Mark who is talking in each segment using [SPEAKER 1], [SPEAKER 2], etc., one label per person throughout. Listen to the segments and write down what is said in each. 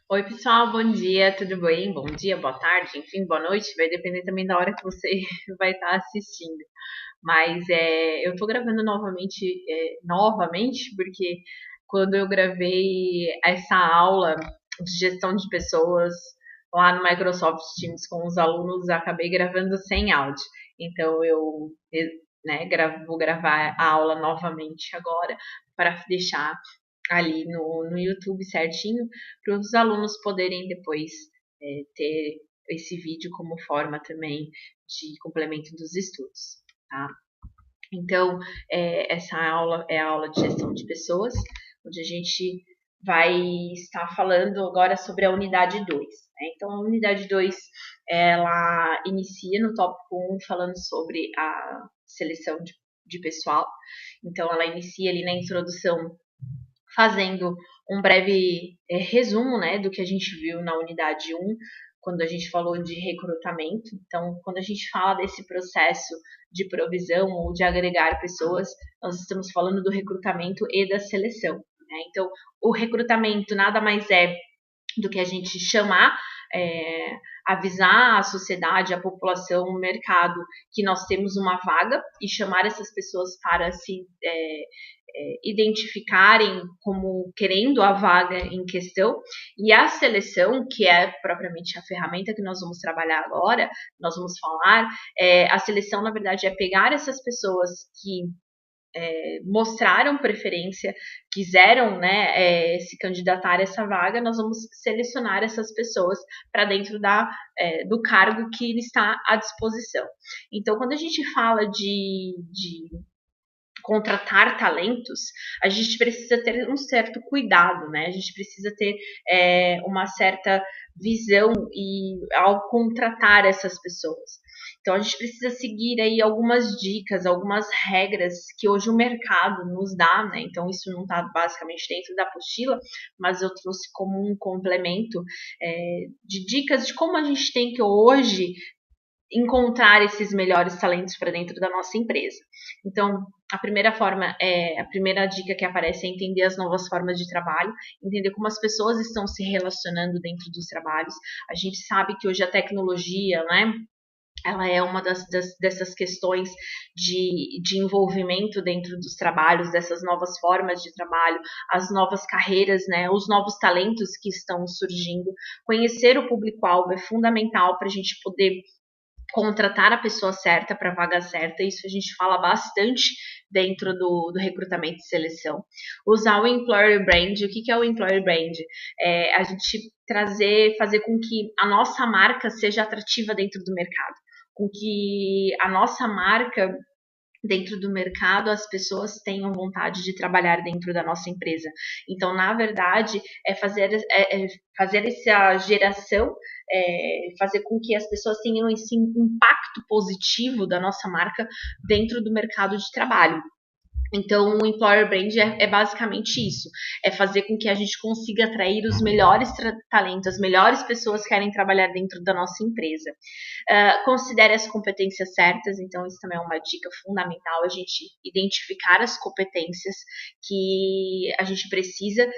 [SPEAKER 1] Oi, pessoal, bom dia, tudo bem? Bom dia, boa tarde, enfim, boa noite, vai depender também da hora que você vai estar assistindo. Mas eu tô gravando novamente, porque quando eu gravei essa aula de gestão de pessoas lá no Microsoft Teams com os alunos, acabei gravando sem áudio. Então vou gravar a aula novamente agora para deixar ali no YouTube certinho, para os alunos poderem depois ter esse vídeo como forma também de complemento dos estudos, tá? Então, essa aula é a aula de gestão de pessoas, onde a gente vai estar falando agora sobre a unidade 2. Né? Então, a unidade 2 ela inicia no tópico 1 falando sobre a seleção de pessoal. Então, ela inicia ali na introdução fazendo um breve resumo, né, do que a gente viu na unidade 1, quando a gente falou de recrutamento. Então, quando a gente fala desse processo de provisão ou de agregar pessoas, nós estamos falando do recrutamento e da seleção. Né? Então, o recrutamento nada mais é do que a gente chamar, avisar a sociedade, a população, o mercado que nós temos uma vaga e chamar essas pessoas para se identificarem como querendo a vaga em questão. E a seleção, que é propriamente a ferramenta que nós vamos trabalhar agora, nós vamos falar, a seleção, na verdade, é pegar essas pessoas que mostraram preferência, quiseram, né, se candidatar a essa vaga, nós vamos selecionar essas pessoas para dentro do cargo que está à disposição. Então, quando a gente fala de contratar talentos, a gente precisa ter um certo cuidado, né? A gente precisa ter uma certa visão e ao contratar essas pessoas. Então a gente precisa seguir aí algumas dicas, algumas regras que hoje o mercado nos dá, né? Então isso não está basicamente dentro da apostila, mas eu trouxe como um complemento de dicas de como a gente tem que hoje encontrar esses melhores talentos para dentro da nossa empresa. Então, a primeira dica que aparece é entender as novas formas de trabalho, entender como as pessoas estão se relacionando dentro dos trabalhos. A gente sabe que hoje a tecnologia, né, ela é uma dessas questões de envolvimento dentro dos trabalhos, dessas novas formas de trabalho, as novas carreiras, né, os novos talentos que estão surgindo. Conhecer o público-alvo é fundamental para a gente poder contratar a pessoa certa para a vaga certa, isso a gente fala bastante dentro do recrutamento e seleção. Usar o employer brand, o que é o employer brand? A gente fazer com que a nossa marca seja atrativa dentro do mercado, com que a nossa marca dentro do mercado as pessoas tenham vontade de trabalhar dentro da nossa empresa. Então, na verdade, fazer essa geração, fazer com que as pessoas tenham esse impacto positivo da nossa marca dentro do mercado de trabalho. Então, o Employer Brand é basicamente isso: é fazer com que a gente consiga atrair os melhores talentos, as melhores pessoas que querem trabalhar dentro da nossa empresa. Considere as competências certas, então, isso também é uma dica fundamental: a gente identificar as competências que a gente precisa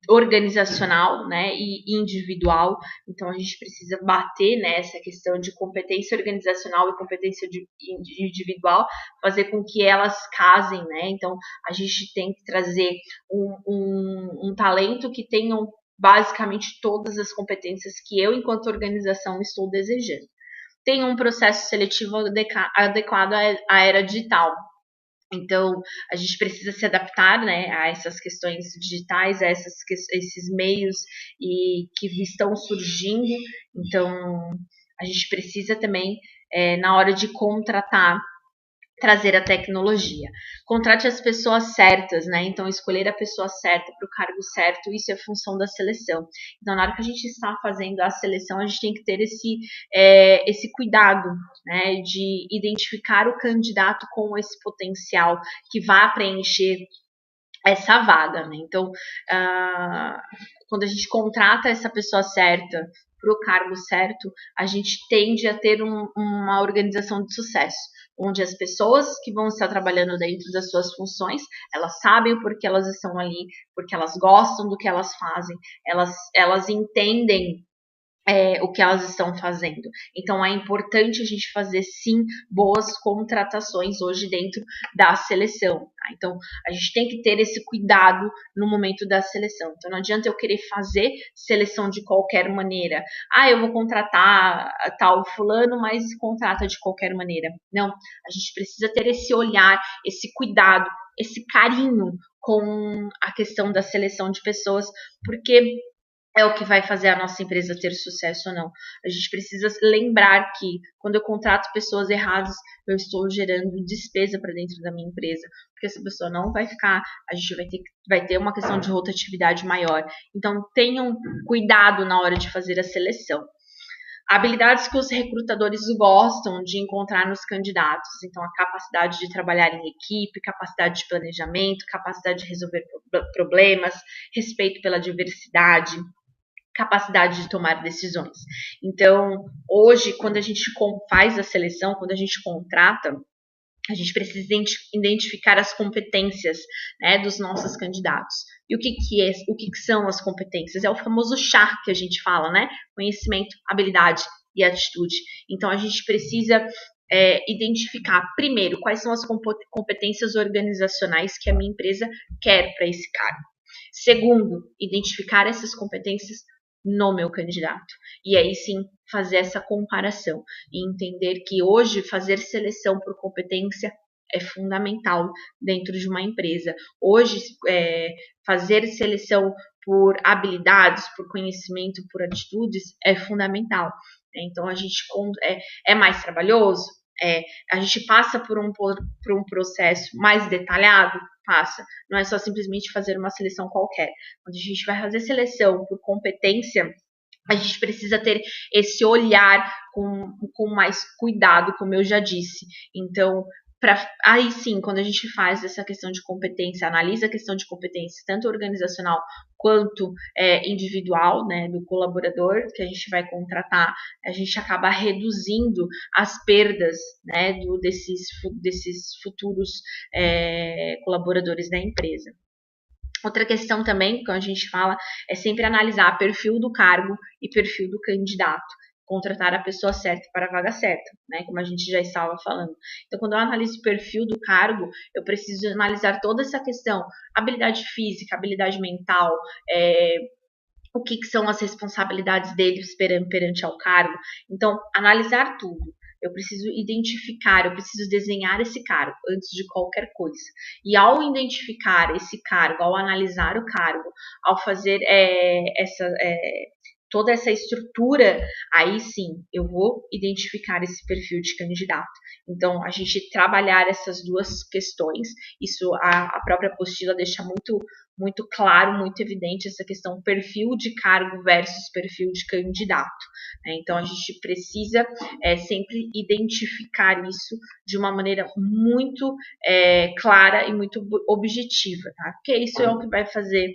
[SPEAKER 1] organizacional, né, e individual. Então a gente precisa bater nessa questão de competência organizacional e competência individual, fazer com que elas casem, né? Então a gente tem que trazer um talento que tenha basicamente todas as competências que eu, enquanto organização, estou desejando. Tem um processo seletivo adequado à era digital. Então, a gente precisa se adaptar, né, a essas questões digitais, esses meios que estão surgindo. Então, a gente precisa também, na hora de contratar, trazer a tecnologia. Contrate as pessoas certas, né? Então, escolher a pessoa certa para o cargo certo, isso é função da seleção. Então, na hora que a gente está fazendo a seleção, a gente tem que ter esse cuidado, né? De identificar o candidato com esse potencial que vá preencher essa vaga, né? Então, quando a gente contrata essa pessoa certa para o cargo certo, a gente tende a ter uma organização de sucesso, onde as pessoas que vão estar trabalhando dentro das suas funções, elas sabem o porquê elas estão ali, porque elas gostam do que elas fazem, elas entendem o que elas estão fazendo. Então é importante a gente fazer sim boas contratações hoje dentro da seleção. Tá? Então a gente tem que ter esse cuidado no momento da seleção. Então não adianta eu querer fazer seleção de qualquer maneira. Eu vou contratar tal fulano, mas contrata de qualquer maneira. Não, a gente precisa ter esse olhar, esse cuidado, esse carinho com a questão da seleção de pessoas, porque é o que vai fazer a nossa empresa ter sucesso ou não. A gente precisa lembrar que quando eu contrato pessoas erradas, eu estou gerando despesa para dentro da minha empresa, porque essa pessoa não vai ficar, a gente vai ter uma questão de rotatividade maior. Então tenham cuidado na hora de fazer a seleção. Habilidades que os recrutadores gostam de encontrar nos candidatos. Então, a capacidade de trabalhar em equipe, capacidade de planejamento, capacidade de resolver problemas, respeito pela diversidade, capacidade de tomar decisões. Então, hoje, quando a gente faz a seleção, quando a gente contrata, a gente precisa identificar as competências, né, dos nossos candidatos. E o que são as competências? É o famoso chá que a gente fala, né? Conhecimento, habilidade e atitude. Então, a gente precisa identificar, primeiro, quais são as competências organizacionais que a minha empresa quer para esse cargo. Segundo, identificar essas competências no meu candidato. E aí sim fazer essa comparação e entender que hoje fazer seleção por competência é fundamental dentro de uma empresa. Hoje, fazer seleção por habilidades, por conhecimento, por atitudes é fundamental. Então a gente é mais trabalhoso, a gente passa por um processo mais detalhado, passa. Não é só simplesmente fazer uma seleção qualquer. Quando a gente vai fazer seleção por competência, a gente precisa ter esse olhar com mais cuidado, como eu já disse. Então, aí sim, quando a gente faz essa questão de competência, analisa a questão de competência, tanto organizacional quanto individual, né, do colaborador que a gente vai contratar, a gente acaba reduzindo as perdas, né, desses futuros colaboradores da empresa. Outra questão também, que a gente fala, é sempre analisar perfil do cargo e perfil do candidato. Contratar a pessoa certa para a vaga certa, né? Como a gente já estava falando. Então, quando eu analiso o perfil do cargo, eu preciso analisar toda essa questão, habilidade física, habilidade mental, o que são as responsabilidades deles perante ao cargo. Então, analisar tudo. Eu preciso identificar, eu preciso desenhar esse cargo antes de qualquer coisa. E ao identificar esse cargo, ao analisar o cargo, ao fazer toda essa estrutura, aí sim eu vou identificar esse perfil de candidato. Então, a gente trabalhar essas duas questões, isso a própria apostila deixa muito claro, muito evidente essa questão perfil de cargo versus perfil de candidato. Né? Então, a gente precisa sempre identificar isso de uma maneira muito clara e muito objetiva, tá? Porque isso é o que vai fazer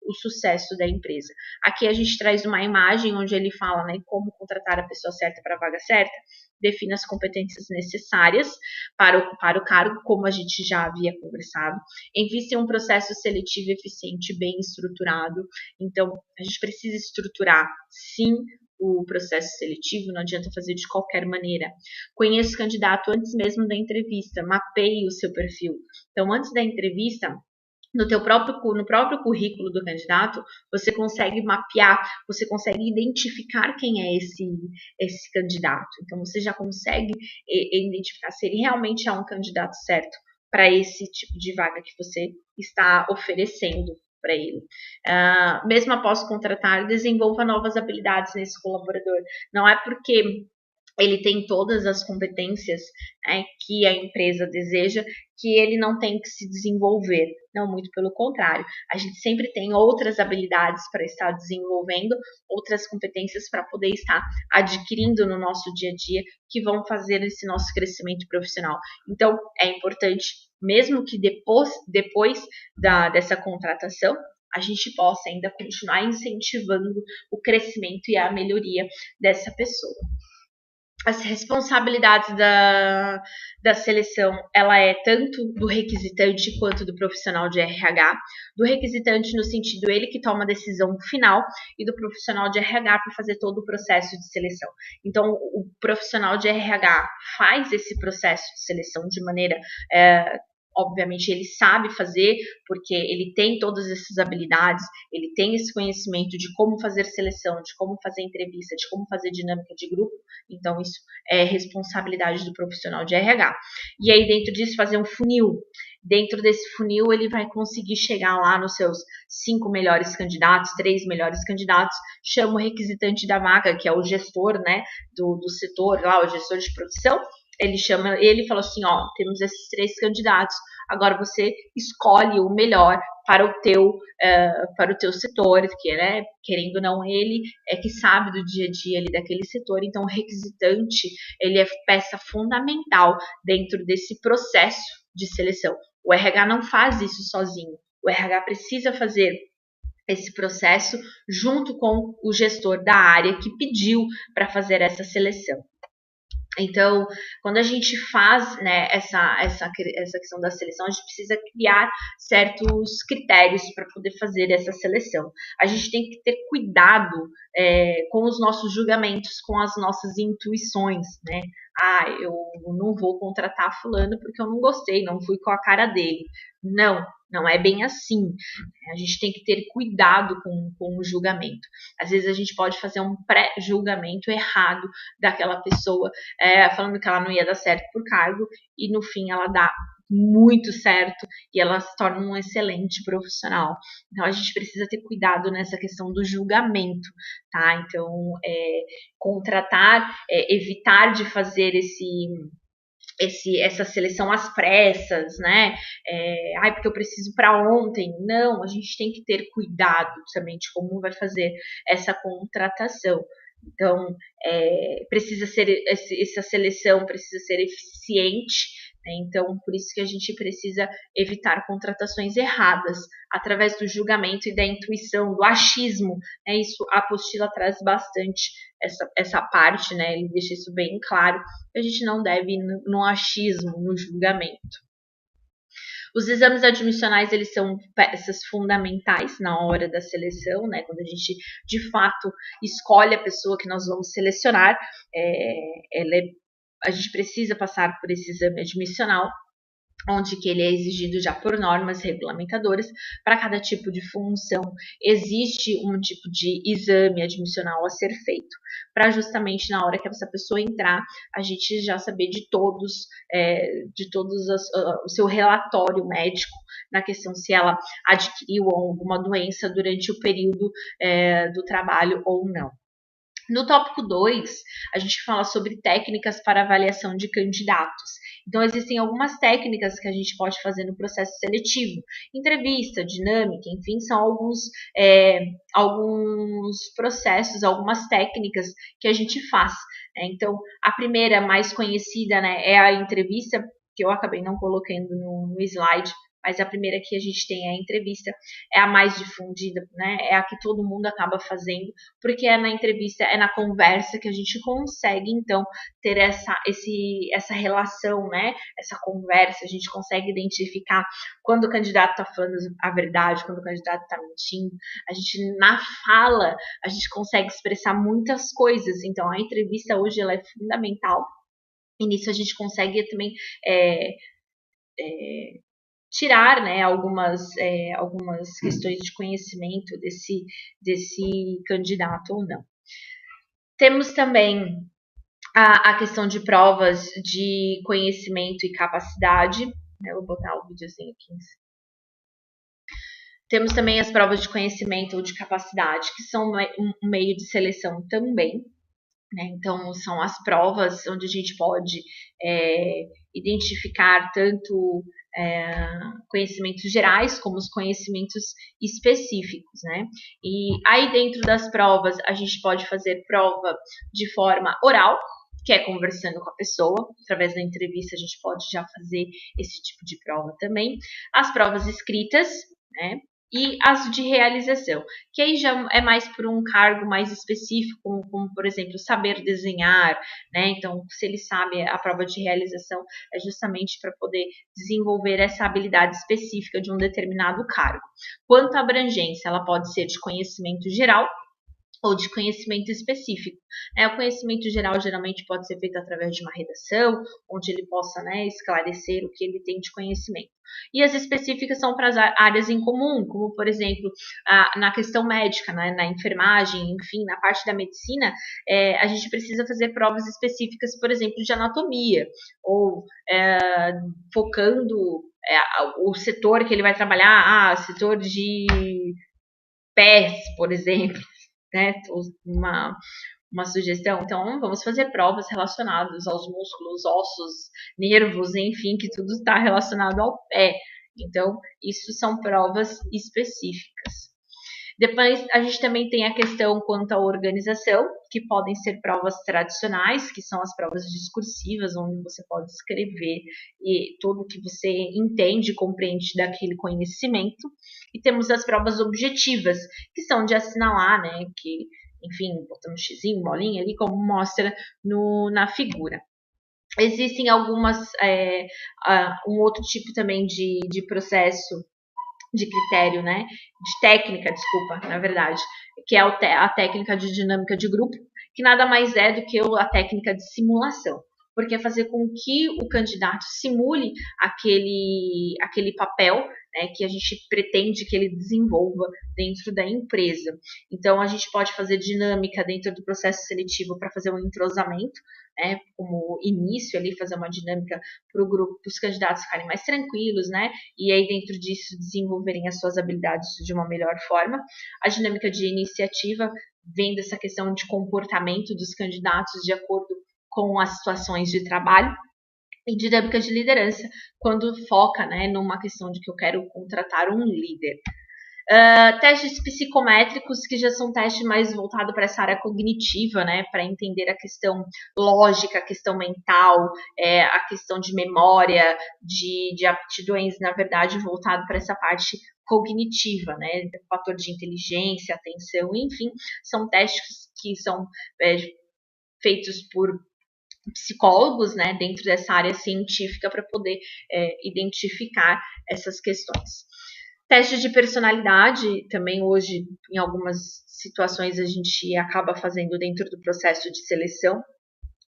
[SPEAKER 1] o sucesso da empresa. Aqui a gente traz uma imagem onde ele fala, né, como contratar a pessoa certa para a vaga certa, define as competências necessárias para ocupar o cargo, como a gente já havia conversado, invista em um processo seletivo eficiente, bem estruturado. Então, a gente precisa estruturar, sim, o processo seletivo, não adianta fazer de qualquer maneira. Conheça o candidato antes mesmo da entrevista, mapeie o seu perfil. Então, antes da entrevista, no próprio currículo do candidato, você consegue mapear, você consegue identificar quem é esse candidato. Então, você já consegue identificar se ele realmente é um candidato certo para esse tipo de vaga que você está oferecendo para ele. Mesmo após contratar, desenvolva novas habilidades nesse colaborador. Não é porque ele tem todas as competências, né, que a empresa deseja, que ele não tem que se desenvolver. Não, muito pelo contrário. A gente sempre tem outras habilidades para estar desenvolvendo, outras competências para poder estar adquirindo no nosso dia a dia, que vão fazer esse nosso crescimento profissional. Então, é importante, mesmo que depois dessa contratação, a gente possa ainda continuar incentivando o crescimento e a melhoria dessa pessoa. As responsabilidades da seleção, ela é tanto do requisitante quanto do profissional de RH. Do requisitante no sentido ele que toma a decisão final e do profissional de RH para fazer todo o processo de seleção. Então, o profissional de RH faz esse processo de seleção de maneira obviamente ele sabe fazer, porque ele tem todas essas habilidades, ele tem esse conhecimento de como fazer seleção, de como fazer entrevista, de como fazer dinâmica de grupo. Então isso é responsabilidade do profissional de RH. E aí dentro disso fazer um funil. Dentro desse funil ele vai conseguir chegar lá nos seus 5 melhores candidatos, 3 melhores candidatos, chama o requisitante da vaga, que é o gestor, né, do setor lá, o gestor de produção. Ele fala assim, ó, temos esses 3 candidatos, agora você escolhe o melhor para o teu setor, que, né, querendo ou não, ele é que sabe do dia a dia ali daquele setor, então o requisitante, ele é peça fundamental dentro desse processo de seleção. O RH não faz isso sozinho, o RH precisa fazer esse processo junto com o gestor da área que pediu para fazer essa seleção. Então, quando a gente faz, né, essa questão da seleção, a gente precisa criar certos critérios para poder fazer essa seleção. A gente tem que ter cuidado com os nossos julgamentos, com as nossas intuições, né? Ah, eu não vou contratar fulano porque eu não gostei, não fui com a cara dele. Não, não é bem assim. A gente tem que ter cuidado com o julgamento. Às vezes a gente pode fazer um pré-julgamento errado daquela pessoa, falando que ela não ia dar certo por cargo, e no fim ela dá muito certo e ela se torna um excelente profissional. Então a gente precisa ter cuidado nessa questão do julgamento, tá? Então, contratar, evitar de fazer essa seleção às pressas, né? Porque eu preciso para ontem. Não, a gente tem que ter cuidado também de como vai fazer essa contratação. Então, precisa ser essa seleção precisa ser eficiente, né? Então, por isso que a gente precisa evitar contratações erradas através do julgamento e da intuição, do achismo, né? Isso a apostila traz bastante essa parte, né? Ele deixa isso bem claro. A gente não deve ir no achismo, no julgamento. Os exames admissionais, eles são peças fundamentais na hora da seleção, né? Quando a gente, de fato, escolhe a pessoa que nós vamos selecionar, a gente precisa passar por esse exame admissional, onde que ele é exigido já por normas regulamentadoras. Para cada tipo de função existe um tipo de exame admissional a ser feito, para justamente na hora que essa pessoa entrar, a gente já saber de todos o seu relatório médico, na questão se ela adquiriu alguma doença durante o período do trabalho ou não. No tópico 2, a gente fala sobre técnicas para avaliação de candidatos. Então, existem algumas técnicas que a gente pode fazer no processo seletivo. Entrevista, dinâmica, enfim, são alguns processos, algumas técnicas que a gente faz. Né? Então, a primeira mais conhecida, né, é a entrevista, que eu acabei não colocando no slide, mas a primeira que a gente tem é a entrevista, é a mais difundida, né? É a que todo mundo acaba fazendo, porque é na entrevista, é na conversa que a gente consegue, então, ter essa relação, né? Essa conversa, a gente consegue identificar quando o candidato está falando a verdade, quando o candidato está mentindo. A gente, na fala, a gente consegue expressar muitas coisas, então a entrevista hoje ela é fundamental, e nisso a gente consegue também tirar, né, algumas questões de conhecimento desse candidato ou não. Temos também a questão de provas de conhecimento e capacidade. Eu vou botar o videozinho aqui. Temos também as provas de conhecimento ou de capacidade, que são um meio de seleção também. né? Então, são as provas onde a gente pode identificar tanto conhecimentos gerais como os conhecimentos específicos, né? E aí dentro das provas a gente pode fazer prova de forma oral, que é conversando com a pessoa, através da entrevista a gente pode já fazer esse tipo de prova também. As provas escritas, né? E as de realização, que aí já é mais por um cargo mais específico, como por exemplo, saber desenhar, né? Então, se ele sabe a prova de realização é justamente para poder desenvolver essa habilidade específica de um determinado cargo. Quanto à abrangência, ela pode ser de conhecimento geral ou de conhecimento específico. O conhecimento geral geralmente pode ser feito através de uma redação, onde ele possa, né, esclarecer o que ele tem de conhecimento. E as específicas são para as áreas em comum, como, por exemplo, na questão médica, né, na enfermagem, enfim, na parte da medicina, a gente precisa fazer provas específicas, por exemplo, de anatomia, ou focando o setor que ele vai trabalhar, setor de pés, por exemplo, né? Uma sugestão. Então, vamos fazer provas relacionadas aos músculos, ossos, nervos, enfim, que tudo está relacionado ao pé. Então, isso são provas específicas. Depois, a gente também tem a questão quanto à organização, que podem ser provas tradicionais, que são as provas discursivas, onde você pode escrever e tudo o que você entende e compreende daquele conhecimento. E temos as provas objetivas, que são de assinalar, né, que, enfim, botando um xizinho, bolinha ali, como mostra na figura. Existem algumas, um outro tipo também de processo, de critério, né? De técnica, desculpa, na verdade, que é a técnica de dinâmica de grupo, que nada mais é do que a técnica de simulação, porque é fazer com que o candidato simule aquele papel, né, que a gente pretende que ele desenvolva dentro da empresa. Então, a gente pode fazer dinâmica dentro do processo seletivo para fazer um entrosamento, né, como início ali, fazer uma dinâmica para o grupo, para os candidatos ficarem mais tranquilos, né, e aí dentro disso desenvolverem as suas habilidades de uma melhor forma. A dinâmica de iniciativa vem dessa questão de comportamento dos candidatos de acordo com as situações de trabalho. E dinâmica de liderança, quando foca, né, numa questão de que eu quero contratar um líder. Testes psicométricos, que já são testes mais voltados para essa área cognitiva, né, para entender a questão lógica, a questão mental, a questão de memória, de aptidões, na verdade, voltado para essa parte cognitiva, né, fator de inteligência, atenção, enfim, são testes que são feitos por psicólogos, né, dentro dessa área científica para poder identificar essas questões. Teste de personalidade, também hoje, em algumas situações, a gente acaba fazendo dentro do processo de seleção,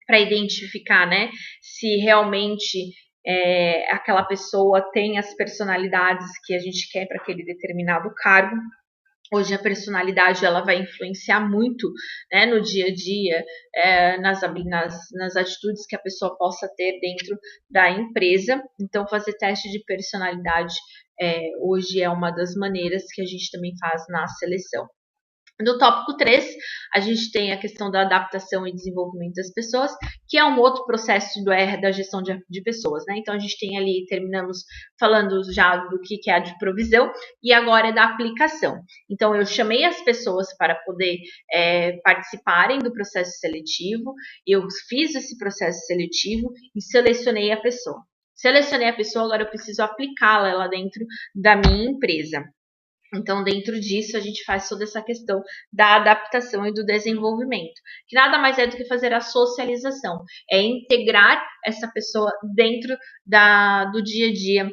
[SPEAKER 1] para identificar, né, se realmente aquela pessoa tem as personalidades que a gente quer para aquele determinado cargo. Hoje a personalidade ela vai influenciar muito, né, no dia a dia, nas atitudes que a pessoa possa ter dentro da empresa. Então, fazer teste de personalidade hoje é uma das maneiras que a gente também faz na seleção. No tópico 3, a gente tem a questão da adaptação e desenvolvimento das pessoas, que é um outro processo da gestão de pessoas, né? Então, a gente tem ali, terminamos falando já do que é a de provisão, e agora é da aplicação. Então, eu chamei as pessoas para poder participarem do processo seletivo, eu fiz esse processo seletivo e selecionei a pessoa. Selecionei a pessoa, agora eu preciso aplicá-la lá dentro da minha empresa. Então, dentro disso, a gente faz toda essa questão da adaptação e do desenvolvimento, que nada mais é do que fazer a socialização, é integrar essa pessoa dentro do dia a dia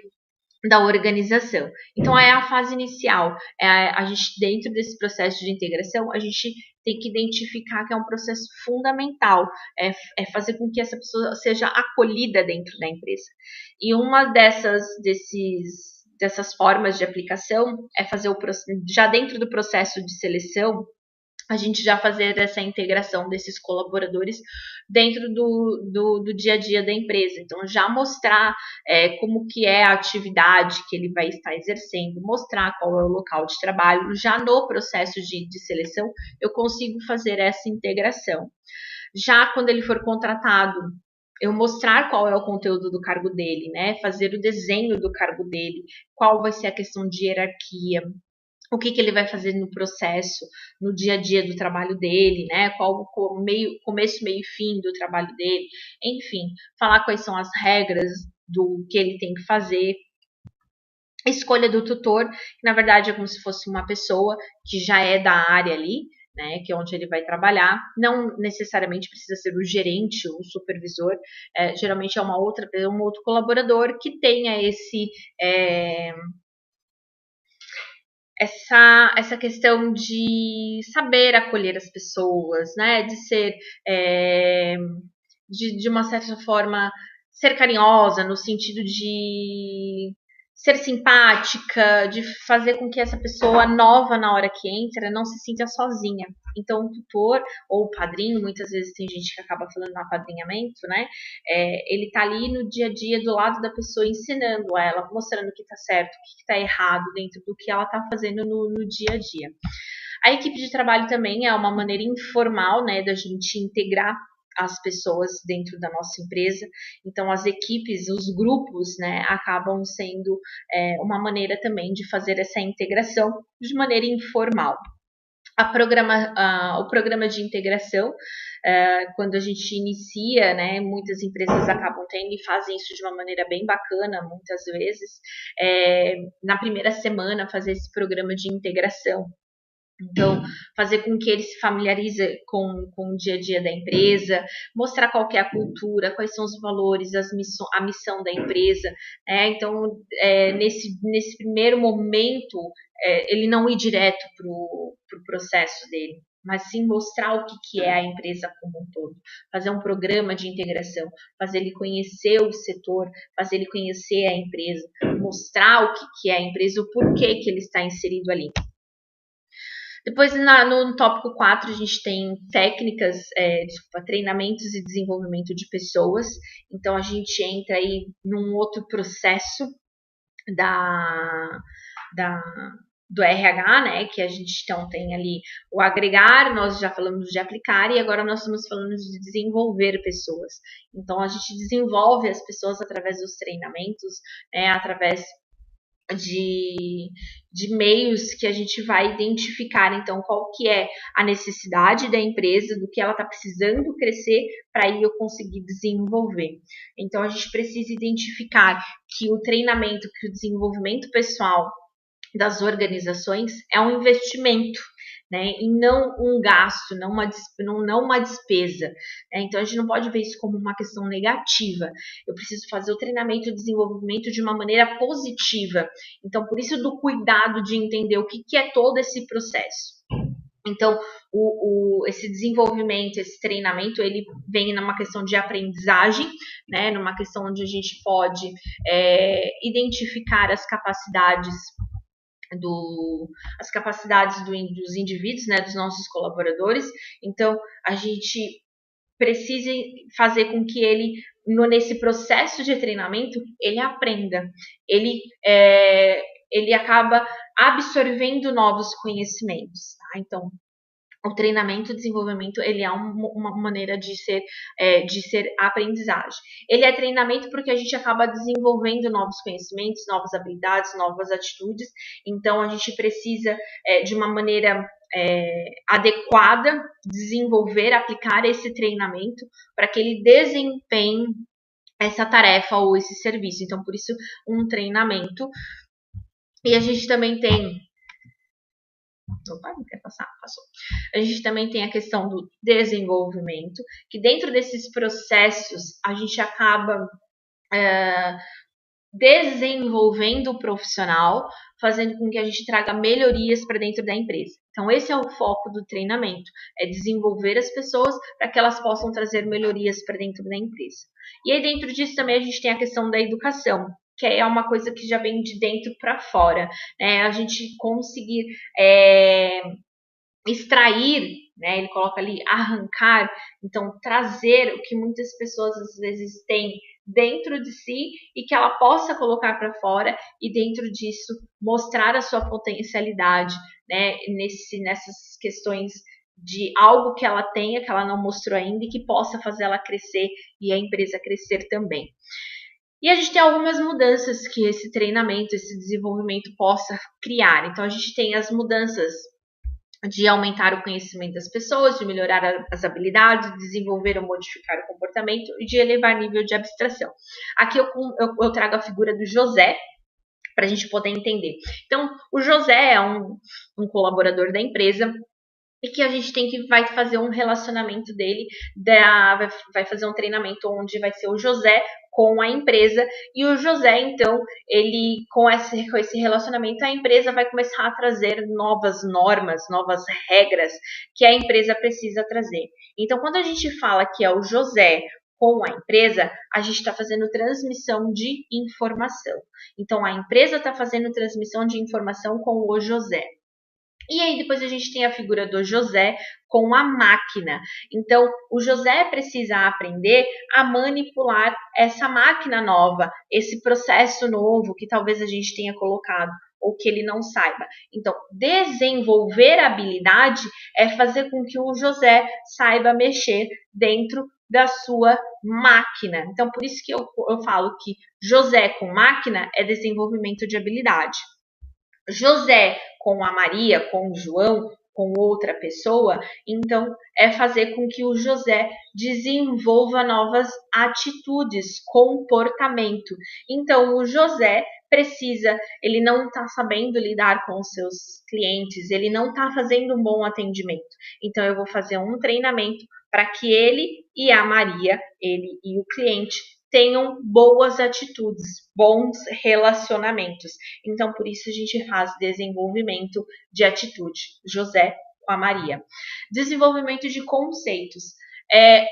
[SPEAKER 1] da organização. Então, é a fase inicial. A gente, dentro desse processo de integração, a gente tem que identificar que é um processo fundamental, é fazer com que essa pessoa seja acolhida dentro da empresa. E uma dessas formas de aplicação é fazer já dentro do processo de seleção, a gente já fazer essa integração desses colaboradores dentro do dia a dia da empresa. Então, já mostrar como que é a atividade que ele vai estar exercendo, mostrar qual é o local de trabalho. Já no processo de seleção, eu consigo fazer essa integração. Já quando ele for contratado, eu mostrar qual é o conteúdo do cargo dele, né? Fazer o desenho do cargo dele, qual vai ser a questão de hierarquia, o que ele vai fazer no processo, no dia a dia do trabalho dele, né? Qual o começo, meio e fim do trabalho dele, enfim, falar quais são as regras do que ele tem que fazer. Escolha do tutor, que na verdade é como se fosse uma pessoa que já é da área ali, né, que é onde ele vai trabalhar. Não necessariamente precisa ser o gerente ou o supervisor, geralmente é um outro colaborador que tenha essa questão de saber acolher as pessoas, né? De ser, de uma certa forma, ser carinhosa, no sentido de ser simpática, de fazer com que essa pessoa nova na hora que entra não se sinta sozinha. Então, o tutor ou o padrinho, muitas vezes tem gente que acaba falando no apadrinhamento, né? Ele tá ali no dia a dia do lado da pessoa, ensinando ela, mostrando o que tá certo, o que tá errado dentro do que ela tá fazendo no dia a dia. A equipe de trabalho também é uma maneira informal, né, da gente integrar as pessoas dentro da nossa empresa. Então, as equipes, os grupos, né, acabam sendo uma maneira também de fazer essa integração de maneira informal. O programa de integração, quando a gente inicia, né, muitas empresas acabam tendo e fazem isso de uma maneira bem bacana, muitas vezes, na primeira semana fazer esse programa de integração. Então, fazer com que ele se familiarize com o dia a dia da empresa, mostrar qual que é a cultura, quais são os valores, a missão da empresa. Então, nesse primeiro momento, ele não ir direto para o processo dele, mas sim mostrar o que é a empresa como um todo. Fazer um programa de integração, fazer ele conhecer o setor, fazer ele conhecer a empresa, mostrar o que é a empresa, o porquê que ele está inserido ali. Depois, no tópico 4, a gente tem treinamentos e desenvolvimento de pessoas. Então, a gente entra aí num outro processo do RH, né? Que a gente então tem ali o agregar, nós já falamos de aplicar e agora nós estamos falando de desenvolver pessoas. Então, a gente desenvolve as pessoas através dos treinamentos, através de meios que a gente vai identificar, então, qual que é a necessidade da empresa, do que ela está precisando crescer, para aí eu conseguir desenvolver. Então, a gente precisa identificar que o treinamento, que o desenvolvimento pessoal das organizações é um investimento, né, e não um gasto, não uma despesa. Então, a gente não pode ver isso como uma questão negativa. Eu preciso fazer o treinamento e o desenvolvimento de uma maneira positiva. Então, por isso do cuidado de entender o que é todo esse processo. Então, esse desenvolvimento, esse treinamento, ele vem numa questão de aprendizagem, né, numa questão onde a gente pode identificar as capacidades dos indivíduos, né, dos nossos colaboradores. Então, a gente precisa fazer com que ele, nesse processo de treinamento, ele aprenda, ele acaba absorvendo novos conhecimentos. Tá? Então, o treinamento e desenvolvimento, ele é uma maneira de ser aprendizagem. Ele é treinamento porque a gente acaba desenvolvendo novos conhecimentos, novas habilidades, novas atitudes. Então, a gente precisa, de uma maneira adequada, desenvolver, aplicar esse treinamento para que ele desempenhe essa tarefa ou esse serviço. Então, por isso, um treinamento. E a gente também tem... Opa, não quer passar? Passou. A gente também tem a questão do desenvolvimento, que dentro desses processos a gente acaba desenvolvendo o profissional, fazendo com que a gente traga melhorias para dentro da empresa. Então, esse é o foco do treinamento, é desenvolver as pessoas para que elas possam trazer melhorias para dentro da empresa. E aí, dentro disso também a gente tem a questão da educação, que é uma coisa que já vem de dentro para fora, né? A gente conseguir extrair, né? Ele coloca ali arrancar, então trazer o que muitas pessoas às vezes têm dentro de si e que ela possa colocar para fora e dentro disso mostrar a sua potencialidade, né? Nessas questões de algo que ela tenha, que ela não mostrou ainda e que possa fazer ela crescer e a empresa crescer também. E a gente tem algumas mudanças que esse treinamento, esse desenvolvimento possa criar. Então a gente tem as mudanças de aumentar o conhecimento das pessoas, de melhorar as habilidades, desenvolver ou modificar o comportamento e de elevar o nível de abstração. Aqui eu trago a figura do José para a gente poder entender. Então, o José é um colaborador da empresa e que a gente vai fazer um relacionamento dele, vai fazer um treinamento onde vai ser o José com a empresa, e o José, então, ele com esse relacionamento, a empresa vai começar a trazer novas normas, novas regras que a empresa precisa trazer. Então, quando a gente fala que é o José com a empresa, a gente está fazendo transmissão de informação. Então, a empresa está fazendo transmissão de informação com o José. E aí depois a gente tem a figura do José com a máquina. Então, o José precisa aprender a manipular essa máquina nova, esse processo novo que talvez a gente tenha colocado ou que ele não saiba. Então, desenvolver habilidade é fazer com que o José saiba mexer dentro da sua máquina. Então, por isso que eu falo que José com máquina é desenvolvimento de habilidade. José com a Maria, com o João, com outra pessoa, então é fazer com que o José desenvolva novas atitudes, comportamento. Então o José precisa, ele não está sabendo lidar com os seus clientes, ele não está fazendo um bom atendimento. Então eu vou fazer um treinamento para que ele e a Maria, ele e o cliente, tenham boas atitudes, bons relacionamentos. Então, por isso a gente faz desenvolvimento de atitude. José com a Maria. Desenvolvimento de conceitos.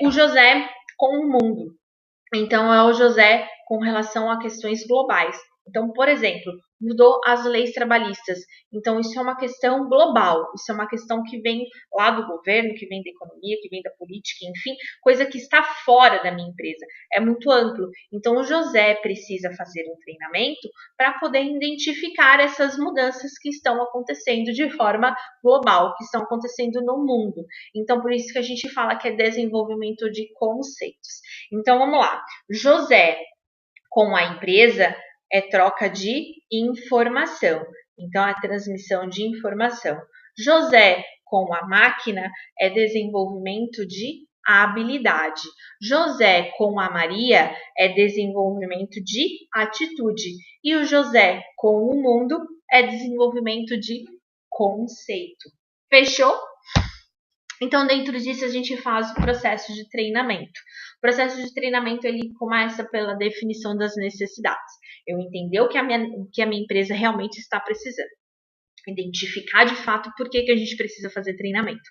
[SPEAKER 1] O José com o mundo. Então, é o José com relação a questões globais. Então, por exemplo, mudou as leis trabalhistas. Então, isso é uma questão global. Isso é uma questão que vem lá do governo, que vem da economia, que vem da política, enfim, coisa que está fora da minha empresa. É muito amplo. Então, o José precisa fazer um treinamento para poder identificar essas mudanças que estão acontecendo de forma global, que estão acontecendo no mundo. Então, por isso que a gente fala que é desenvolvimento de conceitos. Então, vamos lá. José com a empresa é troca de informação. Então, a transmissão de informação. José com a máquina é desenvolvimento de habilidade. José com a Maria é desenvolvimento de atitude. E o José com o mundo é desenvolvimento de conceito. Fechou? Então, dentro disso, a gente faz o processo de treinamento. O processo de treinamento, ele começa pela definição das necessidades. Eu entender o que a minha empresa realmente está precisando. Identificar, de fato, por que a gente precisa fazer treinamento.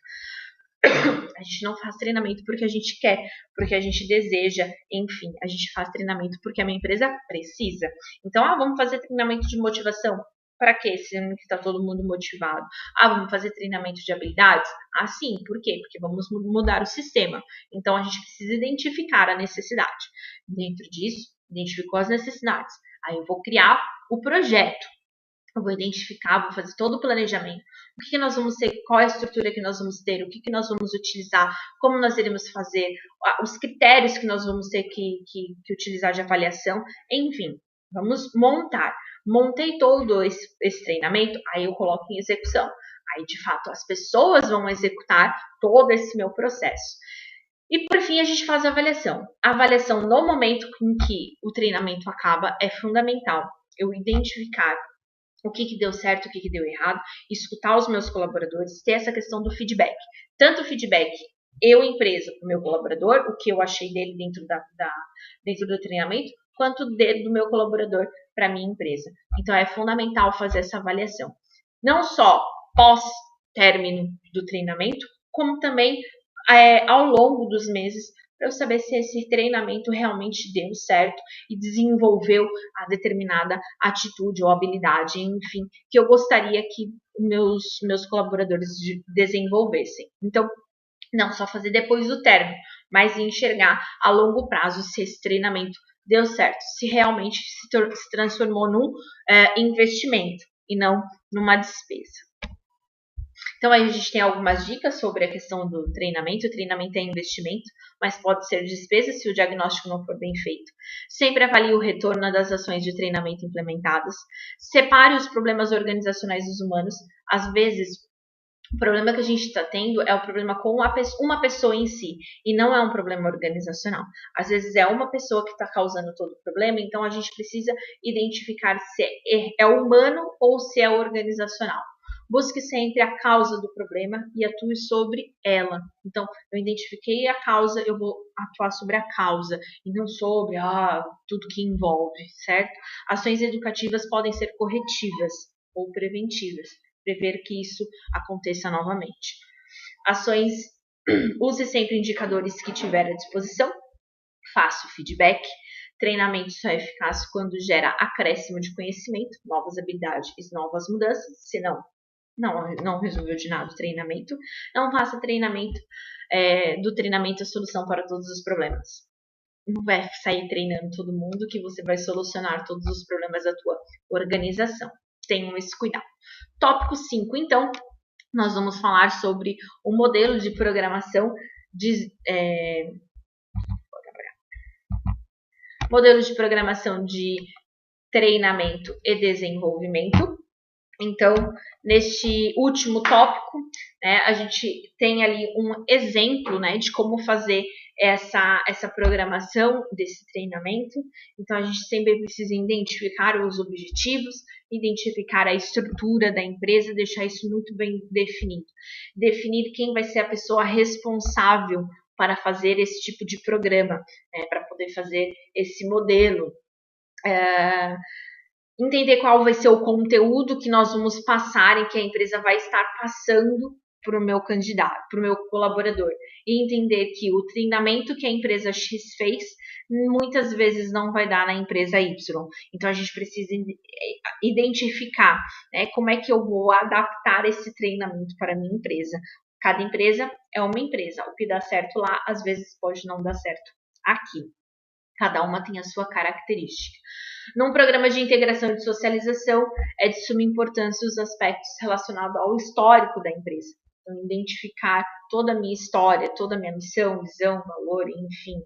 [SPEAKER 1] A gente não faz treinamento porque a gente quer, porque a gente deseja, enfim, a gente faz treinamento porque a minha empresa precisa. Então, vamos fazer treinamento de motivação. Para quê? Sendo que está todo mundo motivado. Vamos fazer treinamento de habilidades? Sim. Por quê? Porque vamos mudar o sistema. Então, a gente precisa identificar a necessidade. Dentro disso, identificou as necessidades. Aí eu vou criar o projeto. Eu vou identificar, vou fazer todo o planejamento. O que nós vamos ter, qual é a estrutura que nós vamos ter, o que nós vamos utilizar, como nós iremos fazer, os critérios que nós vamos ter que utilizar de avaliação, enfim, vamos montar. Montei todo esse treinamento, aí eu coloco em execução. Aí, de fato, as pessoas vão executar todo esse meu processo. E, por fim, a gente faz a avaliação. A avaliação no momento em que o treinamento acaba é fundamental. Eu identificar o que deu certo, o que deu errado, escutar os meus colaboradores, ter essa questão do feedback. Tanto o feedback, eu, empresa, para o meu colaborador, o que eu achei dele dentro do treinamento, quanto do meu colaborador para a minha empresa. Então, é fundamental fazer essa avaliação. Não só pós-término do treinamento, como também ao longo dos meses, para eu saber se esse treinamento realmente deu certo e desenvolveu a determinada atitude ou habilidade, enfim, que eu gostaria que meus colaboradores desenvolvessem. Então, não só fazer depois do término, mas enxergar a longo prazo se esse treinamento deu certo, se realmente se transformou num investimento e não numa despesa. Então, aí a gente tem algumas dicas sobre a questão do treinamento. O treinamento é investimento, mas pode ser despesa se o diagnóstico não for bem feito. Sempre avalie o retorno das ações de treinamento implementadas. Separe os problemas organizacionais dos humanos. Às vezes, o problema que a gente está tendo é o problema com uma pessoa em si, e não é um problema organizacional. Às vezes é uma pessoa que está causando todo o problema, então a gente precisa identificar se é humano ou se é organizacional. Busque sempre a causa do problema e atue sobre ela. Então, eu identifiquei a causa, eu vou atuar sobre a causa e não sobre tudo que envolve, certo? Ações educativas podem ser corretivas ou preventivas, prever que isso aconteça novamente. Ações, use sempre indicadores que tiver à disposição, faça o feedback. Treinamento só é eficaz quando gera acréscimo de conhecimento, novas habilidades e novas mudanças, senão não resolveu de nada o treinamento. Não faça treinamento do treinamento a solução para todos os problemas. Não vai sair treinando todo mundo que você vai solucionar todos os problemas da tua organização. Tenham esse cuidado. Tópico 5, então, nós vamos falar sobre o modelo de programação de treinamento e desenvolvimento. Então, neste último tópico, né, a gente tem ali um exemplo, né, de como fazer essa programação desse treinamento. Então, a gente sempre precisa identificar os objetivos, identificar a estrutura da empresa, deixar isso muito bem definido. Definir quem vai ser a pessoa responsável para fazer esse tipo de programa, né, para poder fazer esse modelo. Entender qual vai ser o conteúdo que nós vamos passar e que a empresa vai estar passando para o meu candidato, para o meu colaborador. E entender que o treinamento que a empresa X fez, muitas vezes não vai dar na empresa Y. Então, a gente precisa identificar, né, como é que eu vou adaptar esse treinamento para a minha empresa. Cada empresa é uma empresa. O que dá certo lá, às vezes pode não dar certo aqui. Cada uma tem a sua característica. Num programa de integração e de socialização, é de suma importância os aspectos relacionados ao histórico da empresa. Então, identificar toda a minha história, toda a minha missão, visão, valor, enfim,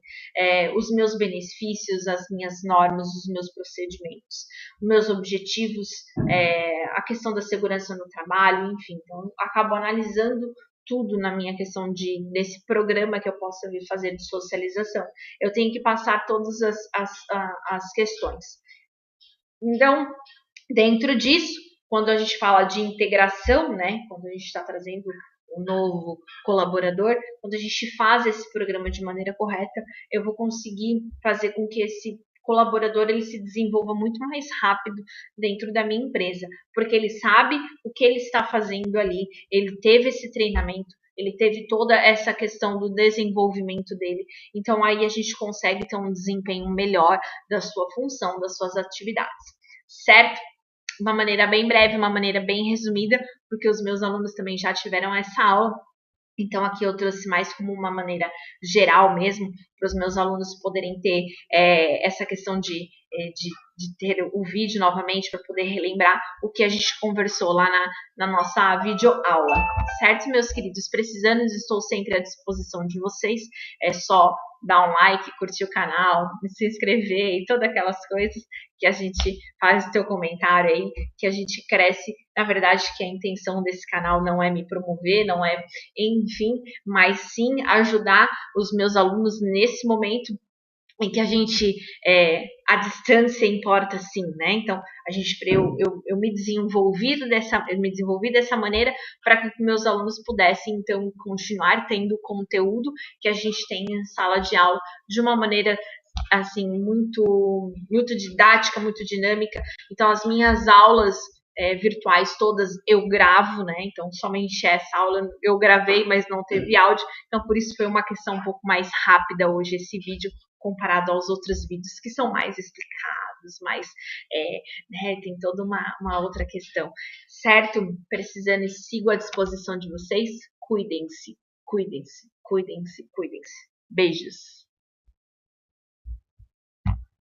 [SPEAKER 1] os meus benefícios, as minhas normas, os meus procedimentos, os meus objetivos, a questão da segurança no trabalho, enfim. Então, acabo analisando tudo na minha questão desse programa que eu possa vir fazer de socialização. Eu tenho que passar todas as questões. Então, dentro disso, quando a gente fala de integração, né, quando a gente está trazendo um novo colaborador, quando a gente faz esse programa de maneira correta, eu vou conseguir fazer com que esse colaborador ele se desenvolva muito mais rápido dentro da minha empresa, porque ele sabe o que ele está fazendo ali, ele teve esse treinamento, ele teve toda essa questão do desenvolvimento dele, então aí a gente consegue ter um desempenho melhor da sua função, das suas atividades, certo? Uma maneira bem breve, uma maneira bem resumida, porque os meus alunos também já tiveram essa aula. Então, aqui eu trouxe mais como uma maneira geral mesmo, para os meus alunos poderem ter essa questão de ter o vídeo novamente, para poder relembrar o que a gente conversou lá na nossa videoaula. Certo, meus queridos? Precisando, estou sempre à disposição de vocês. É só dar um like, curtir o canal, se inscrever e todas aquelas coisas que a gente faz o teu comentário aí, que a gente cresce. Na verdade, que a intenção desse canal não é me promover, não é, enfim, mas sim ajudar os meus alunos nesse momento em que a gente, a distância importa sim, né? Então, eu me desenvolvi dessa maneira para que meus alunos pudessem, então, continuar tendo conteúdo que a gente tem em sala de aula de uma maneira, assim, muito, muito didática, muito dinâmica. Então, as minhas aulas virtuais todas eu gravo, né? Então, somente essa aula eu gravei, mas não teve áudio. Então, por isso foi uma questão um pouco mais rápida hoje esse vídeo, comparado aos outros vídeos que são mais explicados, rápidos, mas tem toda uma outra questão. Certo? Precisando e sigo à disposição de vocês. Cuidem-se, cuidem-se, cuidem-se, cuidem-se. Beijos.